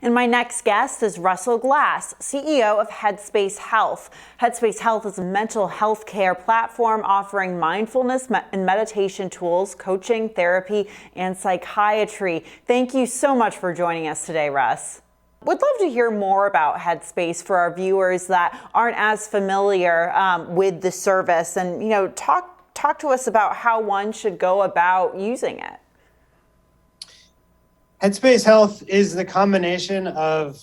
And my next guest is Russell Glass, CEO of Headspace Health. Headspace Health is a mental health care platform offering mindfulness and meditation tools, coaching, therapy, and psychiatry. Thank you so much for joining us today, Russ. Would love to hear more about Headspace for our viewers that aren't as familiar with the service, and talk to us about how one should go about using it. Headspace Health is the combination of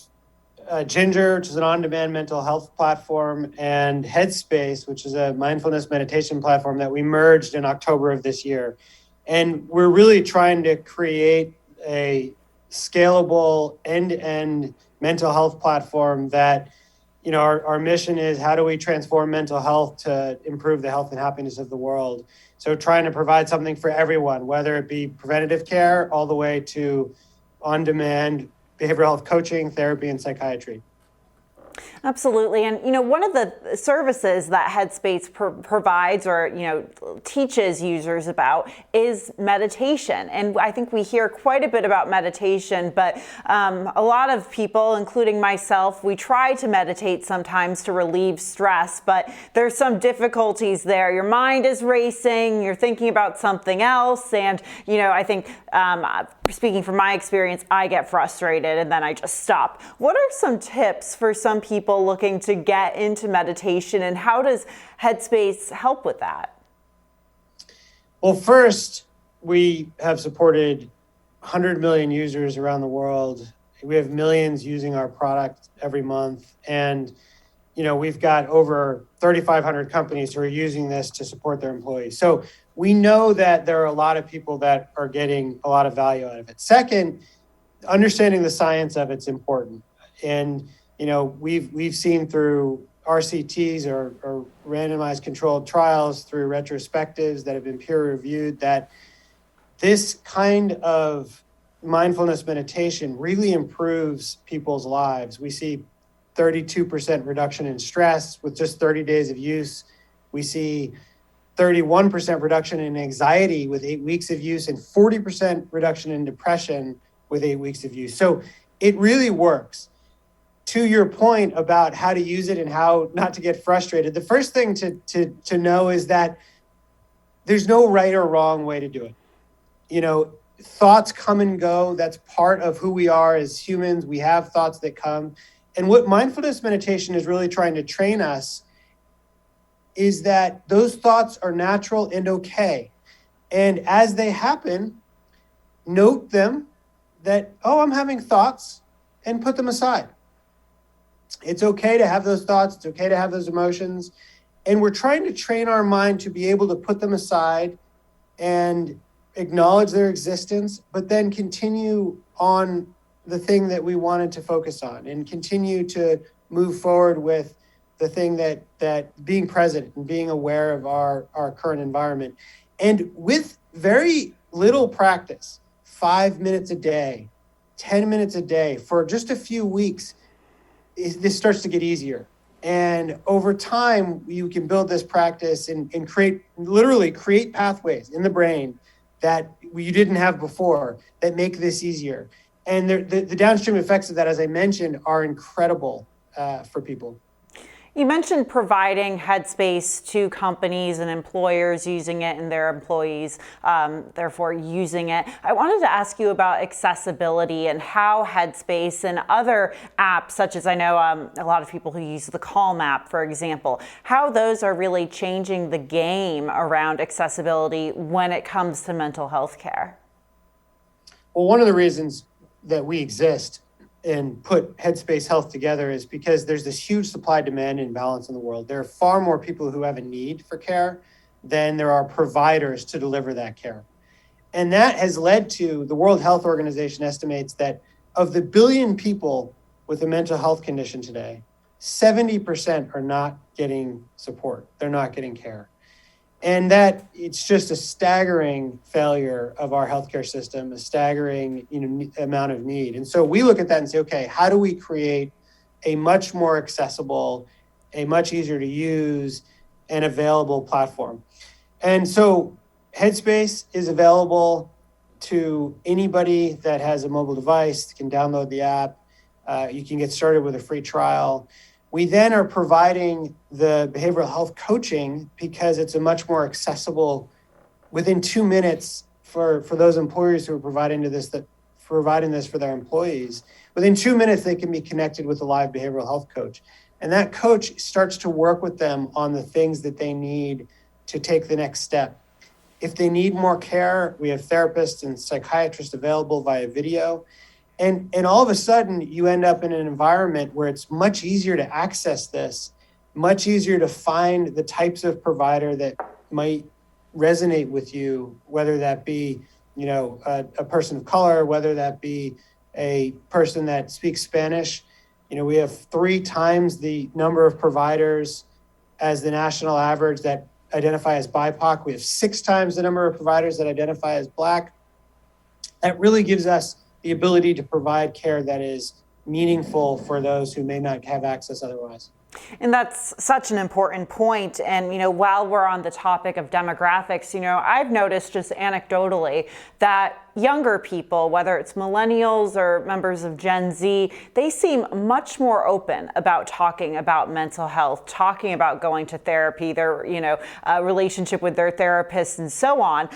Ginger, which is an on-demand mental health platform, and Headspace, which is a mindfulness meditation platform that we merged in October of this year. And we're really trying to create a scalable end-to-end mental health platform that, our mission is, how do we transform mental health to improve the health and happiness of the world? So trying to provide something for everyone, whether it be preventative care all the way to on-demand behavioral health coaching, therapy, and psychiatry. Absolutely. And, one of the services that Headspace provides or, teaches users about is meditation. And I think we hear quite a bit about meditation, but a lot of people, including myself, we try to meditate sometimes to relieve stress, but there's some difficulties there. Your mind is racing, you're thinking about something else. And, I think speaking from my experience, I get frustrated and then I just stop. What are some tips for some people looking to get into meditation, and how does Headspace help with that? Well, first, we have supported 100 million users around the world. We have millions using our product every month. And, we've got over 3,500 companies who are using this to support their employees. So we know that there are a lot of people that are getting a lot of value out of it. Second, understanding the science of it's important. And we've seen through RCTs or randomized controlled trials, through retrospectives that have been peer reviewed, that this kind of mindfulness meditation really improves people's lives. We see 32% reduction in stress with just 30 days of use. We see 31% reduction in anxiety with 8 weeks of use, and 40% reduction in depression with 8 weeks of use. So it really works. To your point about how to use it and how not to get frustrated, the first thing to know is that there's no right or wrong way to do it. Thoughts come and go. That's part of who we are as humans. We have thoughts that come. And what mindfulness meditation is really trying to train us is that those thoughts are natural and okay. And as they happen, note them that, I'm having thoughts, and put them aside. It's okay to have those thoughts. It's okay to have those emotions. And we're trying to train our mind to be able to put them aside and acknowledge their existence, but then continue on the thing that we wanted to focus on and continue to move forward with the thing that being present and being aware of our current environment. And with very little practice, 5 minutes a day, 10 minutes a day for just a few weeks, this starts to get easier. And over time, you can build this practice and create pathways in the brain that you didn't have before that make this easier. And the downstream effects of that, as I mentioned, are incredible for people. You mentioned providing Headspace to companies and employers using it, and their employees therefore using it. I wanted to ask you about accessibility and how Headspace and other apps, such as I know a lot of people who use the Calm app, for example, how those are really changing the game around accessibility when it comes to mental health care. Well, one of the reasons that we exist and put Headspace Health together is because there's this huge supply-demand imbalance in the world. There are far more people who have a need for care than there are providers to deliver that care. And that has led to, the World Health Organization estimates that of the billion people with a mental health condition today, 70% are not getting support. They're not getting care. And that it's just a staggering failure of our healthcare system, a staggering amount of need. And so we look at that and say, okay, how do we create a much more accessible, a much easier to use and available platform? And so Headspace is available to anybody that has a mobile device, can download the app. You can get started with a free trial. We then are providing the behavioral health coaching because it's a much more accessible, within 2 minutes for those employers who are providing this for their employees. Within 2 minutes, they can be connected with a live behavioral health coach. And that coach starts to work with them on the things that they need to take the next step. If they need more care, we have therapists and psychiatrists available via video. And all of a sudden, you end up in an environment where it's much easier to access this, much easier to find the types of provider that might resonate with you, whether that be, a person of color, whether that be a person that speaks Spanish. We have 3 times the number of providers as the national average that identify as BIPOC. We have 6 times the number of providers that identify as Black. That really gives us the ability to provide care that is meaningful for those who may not have access otherwise. And that's such an important point. And, while we're on the topic of demographics, I've noticed just anecdotally that younger people, whether it's millennials or members of Gen Z, they seem much more open about talking about mental health, talking about going to therapy, their, relationship with their therapist and so on.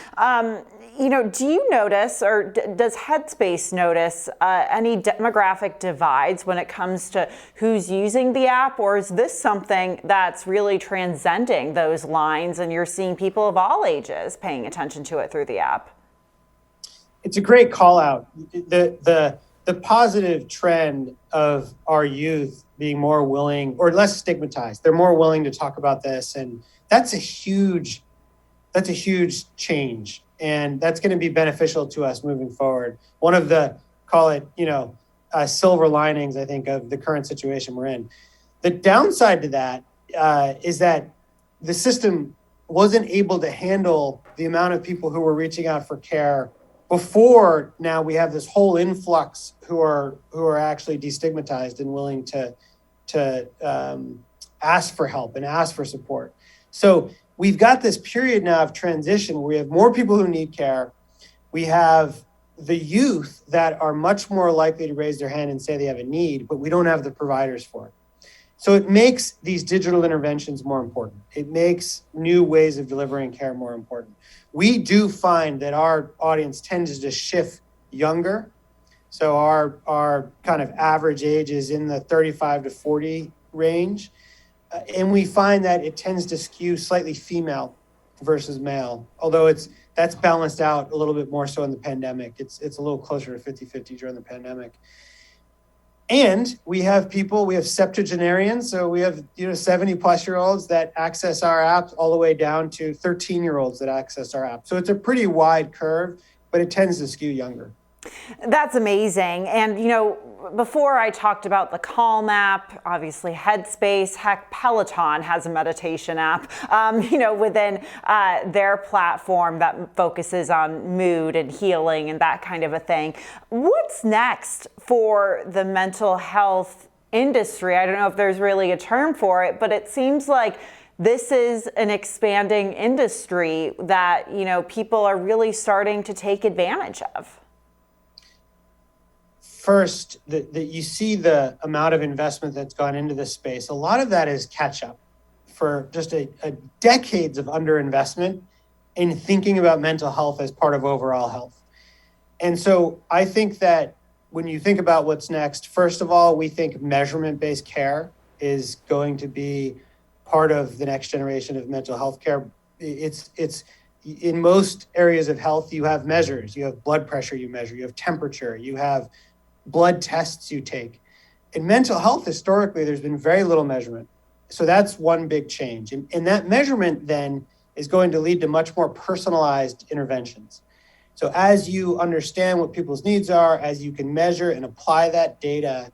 Do you notice, or does Headspace notice any demographic divides when it comes to who's using the app, or is this something that's really transcending those lines and you're seeing people of all ages paying attention to it through the app? It's a great call out. The positive trend of our youth being more willing or less stigmatized. They're more willing to talk about this, and that's a huge change. And that's going to be beneficial to us moving forward. One of the, call it, silver linings, I think, of the current situation we're in. The downside to that is that the system wasn't able to handle the amount of people who were reaching out for care before. Now we have this whole influx who are actually destigmatized and willing to ask for help and ask for support. So we've got this period now of transition where we have more people who need care. We have the youth that are much more likely to raise their hand and say they have a need, but we don't have the providers for it. So it makes these digital interventions more important. It makes new ways of delivering care more important. We do find that our audience tends to shift younger. So our kind of average age is in the 35 to 40 range. And we find that it tends to skew slightly female versus male, although that's balanced out a little bit more so in the pandemic. It's a little closer to 50-50 during the pandemic. And we have septuagenarians, so we have 70 plus year olds that access our apps all the way down to 13-year-olds that access our app. So it's a pretty wide curve, but it tends to skew younger. That's amazing. And, before I talked about the Calm app, obviously Headspace, heck, Peloton has a meditation app, within their platform that focuses on mood and healing and that kind of a thing. What's next for the mental health industry? I don't know if there's really a term for it, but it seems like this is an expanding industry that, people are really starting to take advantage of. First, that you see the amount of investment that's gone into this space. A lot of that is catch up for just a decades of underinvestment in thinking about mental health as part of overall health. And so I think that when you think about what's next, first of all, we think measurement-based care is going to be part of the next generation of mental health care. It's in most areas of health, you have measures. You have blood pressure you measure, you have temperature, you have blood tests you take. In mental health, historically, there's been very little measurement. So that's one big change. And that measurement then is going to lead to much more personalized interventions. So as you understand what people's needs are, as you can measure and apply that data,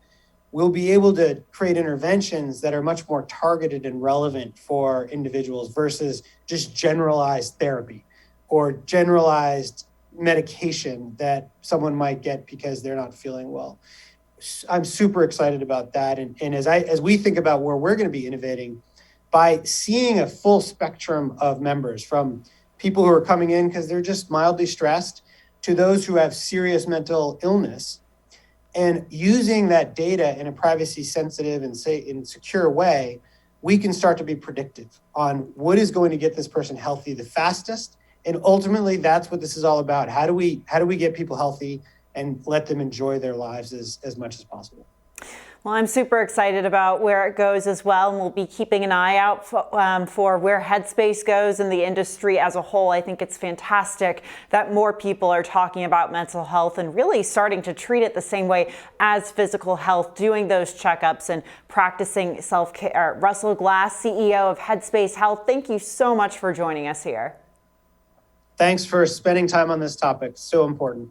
we'll be able to create interventions that are much more targeted and relevant for individuals versus just generalized therapy or generalized medication that someone might get because they're not feeling well. I'm super excited about that. And as we think about where we're going to be innovating, by seeing a full spectrum of members, from people who are coming in because they're just mildly stressed to those who have serious mental illness, And using that data in a privacy sensitive and secure way, we can start to be predictive on what is going to get this person healthy the fastest. And ultimately, that's what this is all about. How do we get people healthy and let them enjoy their lives as much as possible? Well, I'm super excited about where it goes as well, and we'll be keeping an eye out for where Headspace goes in the industry as a whole. I think it's fantastic that more people are talking about mental health and really starting to treat it the same way as physical health, doing those checkups and practicing self-care. Russell Glass, CEO of Headspace Health, thank you so much for joining us here. Thanks for spending time on this topic. So important.